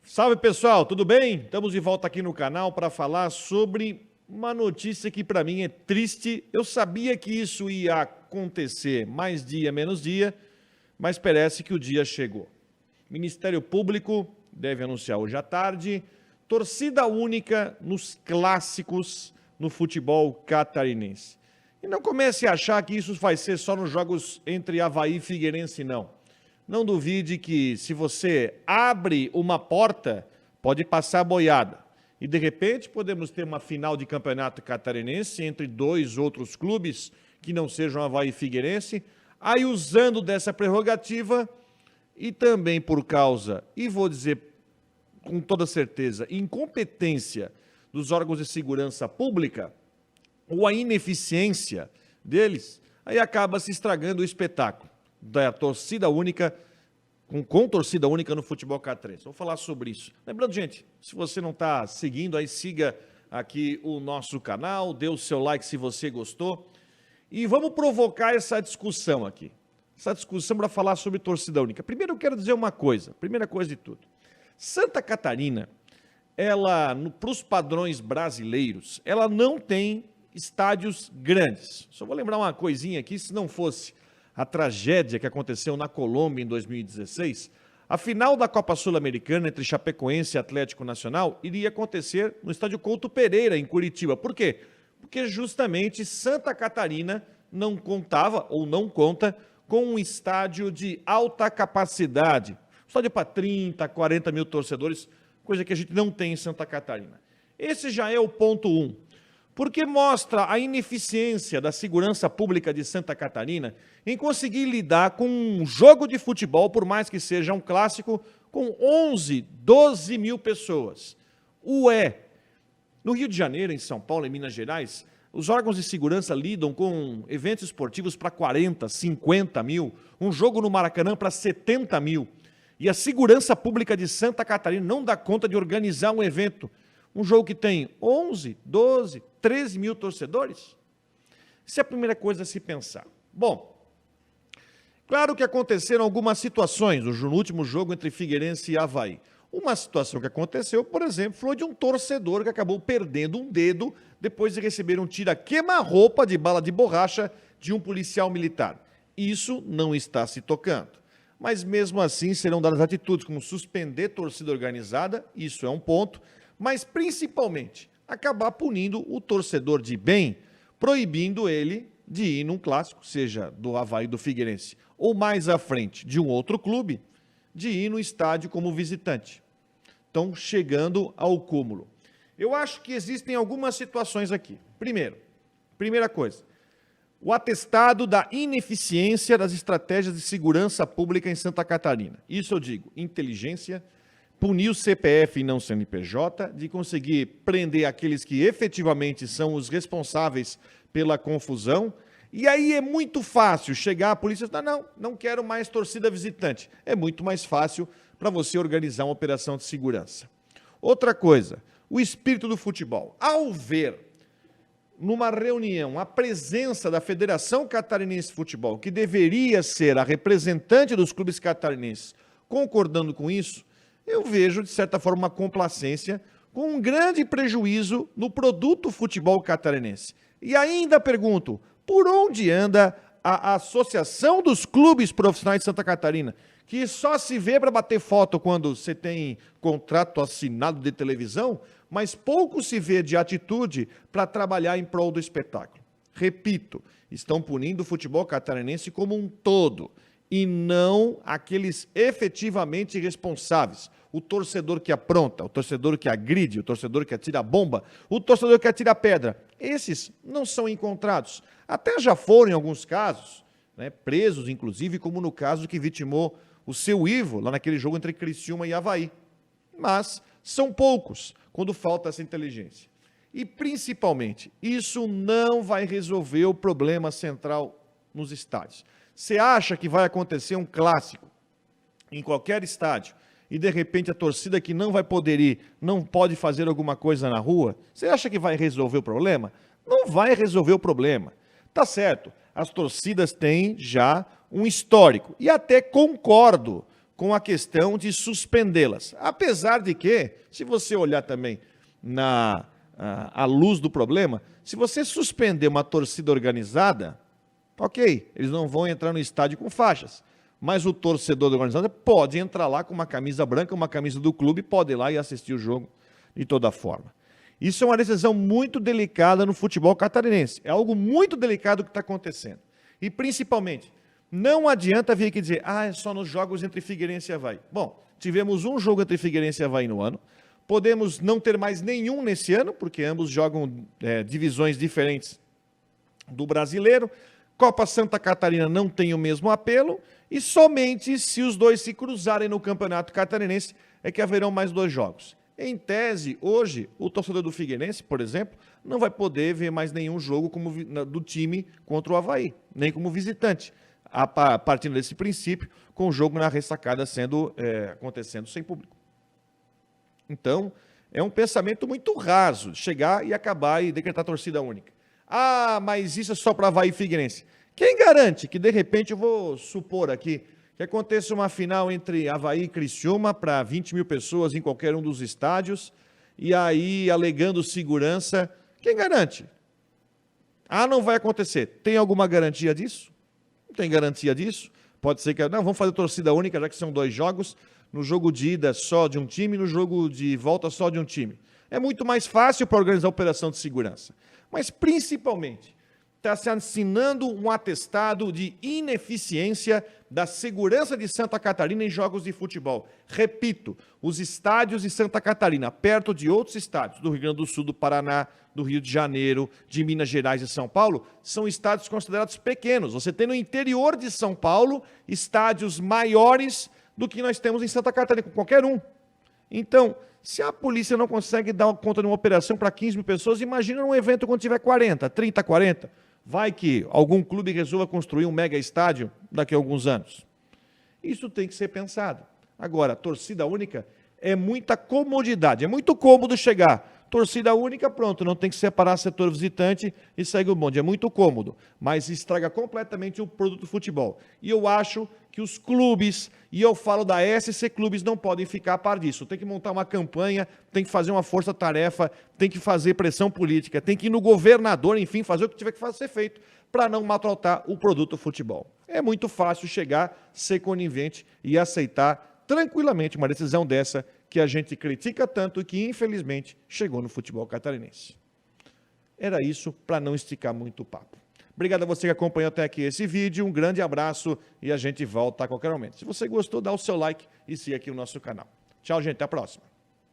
Salve pessoal, tudo bem? Estamos de volta aqui no canal para falar sobre uma notícia que para mim é triste. Eu sabia que isso ia acontecer mais dia, menos dia, mas parece que o dia chegou. Ministério Público deve anunciar hoje à tarde torcida única nos clássicos no futebol catarinense. E não comece a achar que isso vai ser só nos jogos entre Avaí e Figueirense, não. Não duvide que se você abre uma porta, pode passar boiada. E de repente podemos ter uma final de campeonato catarinense entre dois outros clubes que não sejam Avaí e Figueirense. Aí usando dessa prerrogativa e também por causa, e vou dizer com toda certeza, incompetência dos órgãos de segurança pública ou a ineficiência deles, aí acaba se estragando o espetáculo da torcida única, com torcida única no futebol catarinense. Vou falar sobre isso. Lembrando, gente, se você não está seguindo, aí siga aqui o nosso canal, dê o seu like se você gostou. E vamos provocar essa discussão aqui. Essa discussão para falar sobre torcida única. Primeiro eu quero dizer uma coisa, primeira coisa de tudo. Santa Catarina, ela, para os padrões brasileiros, ela não tem estádios grandes. Só vou lembrar uma coisinha aqui, se não fosse a tragédia que aconteceu na Colômbia em 2016, a final da Copa Sul-Americana entre Chapecoense e Atlético Nacional iria acontecer no estádio Couto Pereira, em Curitiba. Por quê? Porque justamente Santa Catarina não contava, ou não conta, com um estádio de alta capacidade. Estádio para 30, 40 mil torcedores, coisa que a gente não tem em Santa Catarina. Esse já é o ponto 1. Porque mostra a ineficiência da segurança pública de Santa Catarina em conseguir lidar com um jogo de futebol, por mais que seja um clássico, com 11, 12 mil pessoas. No Rio de Janeiro, em São Paulo, em Minas Gerais, os órgãos de segurança lidam com eventos esportivos para 40, 50 mil, um jogo no Maracanã para 70 mil. E a segurança pública de Santa Catarina não dá conta de organizar um evento. Um jogo que tem 11, 12, 13 mil torcedores? Isso é a primeira coisa a se pensar. Bom, claro que aconteceram algumas situações no último jogo entre Figueirense e Avaí. Uma situação que aconteceu, por exemplo, foi de um torcedor que acabou perdendo um dedo depois de receber um tiro a queima-roupa de bala de borracha de um policial militar. Isso não está se tocando. Mas mesmo assim serão dadas atitudes como suspender torcida organizada, isso é um ponto, mas principalmente acabar punindo o torcedor de bem, proibindo ele de ir num clássico, seja do Avaí, do Figueirense, ou mais à frente de um outro clube, de ir no estádio como visitante. Então, chegando ao cúmulo. Eu acho que existem algumas situações aqui. Primeira coisa, o atestado da ineficiência das estratégias de segurança pública em Santa Catarina. Isso eu digo, inteligência, punir o CPF e não CNPJ, de conseguir prender aqueles que efetivamente são os responsáveis pela confusão. E aí é muito fácil chegar à polícia e falar, não quero mais torcida visitante. É muito mais fácil para você organizar uma operação de segurança. Outra coisa, o espírito do futebol. Ao ver numa reunião a presença da Federação Catarinense de Futebol, que deveria ser a representante dos clubes catarinenses, concordando com isso, eu vejo, de certa forma, uma complacência com um grande prejuízo no produto futebol catarinense. E ainda pergunto, por onde anda a Associação dos Clubes Profissionais de Santa Catarina, que só se vê para bater foto quando você tem contrato assinado de televisão, mas pouco se vê de atitude para trabalhar em prol do espetáculo. Repito, estão punindo o futebol catarinense como um todo, e não aqueles efetivamente responsáveis. O torcedor que apronta, o torcedor que agride, o torcedor que atira bomba, o torcedor que atira pedra. Esses não são encontrados. Até já foram, em alguns casos, presos, inclusive, como no caso que vitimou o seu Ivo, lá naquele jogo entre Criciúma e Avaí. Mas são poucos, quando falta essa inteligência. E, principalmente, isso não vai resolver o problema central nos estádios. Você acha que vai acontecer um clássico em qualquer estádio e, de repente, a torcida que não vai poder ir, não pode fazer alguma coisa na rua? Você acha que vai resolver o problema? Não vai resolver o problema. Tá certo, as torcidas têm já um histórico. E até concordo com a questão de suspendê-las. Apesar de que, se você olhar também à luz do problema, se você suspender uma torcida organizada, ok, eles não vão entrar no estádio com faixas, mas o torcedor organizado pode entrar lá com uma camisa branca, uma camisa do clube, pode ir lá e assistir o jogo de toda forma. Isso é uma decisão muito delicada no futebol catarinense. É algo muito delicado que está acontecendo. E, principalmente, não adianta vir aqui dizer, é só nos jogos entre Figueirense e Avaí. Bom, tivemos um jogo entre Figueirense e Avaí no ano. Podemos não ter mais nenhum nesse ano, porque ambos jogam divisões diferentes do brasileiro. Copa Santa Catarina não tem o mesmo apelo. E somente se os dois se cruzarem no Campeonato Catarinense é que haverão mais 2 jogos. Em tese, hoje, o torcedor do Figueirense, por exemplo, não vai poder ver mais nenhum jogo do time contra o Avaí, nem como visitante, partindo desse princípio, com o jogo na ressacada acontecendo sem público. Então, é um pensamento muito raso, chegar e acabar e decretar torcida única. Mas isso é só para Avaí e Figueirense. Quem garante que, de repente, eu vou supor aqui, que aconteça uma final entre Avaí e Criciúma para 20 mil pessoas em qualquer um dos estádios, e aí, alegando segurança, quem garante? Não vai acontecer. Tem alguma garantia disso? Não tem garantia disso. Pode ser que, vamos fazer torcida única, já que são 2 jogos, no jogo de ida só de um time, no jogo de volta só de um time. É muito mais fácil para organizar a operação de segurança. Mas, principalmente, está se assinando um atestado de ineficiência da segurança de Santa Catarina em jogos de futebol. Repito, os estádios de Santa Catarina, perto de outros estádios, do Rio Grande do Sul, do Paraná, do Rio de Janeiro, de Minas Gerais e São Paulo, são estádios considerados pequenos. Você tem no interior de São Paulo estádios maiores do que nós temos em Santa Catarina, com qualquer um. Então, se a polícia não consegue dar conta de uma operação para 15 mil pessoas, imagina um evento quando tiver 40, 30, 40. Vai que algum clube resolva construir um mega estádio daqui a alguns anos. Isso tem que ser pensado. Agora, torcida única é muita comodidade, é muito cômodo chegar. Torcida única, pronto, não tem que separar setor visitante e segue o bonde. É muito cômodo, mas estraga completamente o produto do futebol. E eu acho que os clubes, e eu falo da SC Clubes, não podem ficar a par disso. Tem que montar uma campanha, tem que fazer uma força-tarefa, tem que fazer pressão política, tem que ir no governador, enfim, fazer o que tiver que ser feito para não maltratar o produto do futebol. É muito fácil chegar, ser conivente e aceitar tranquilamente uma decisão dessa que a gente critica tanto e que, infelizmente, chegou no futebol catarinense. Era isso, para não esticar muito o papo. Obrigado a você que acompanhou até aqui esse vídeo, um grande abraço e a gente volta a qualquer momento. Se você gostou, dá o seu like e siga aqui o nosso canal. Tchau, gente, até a próxima.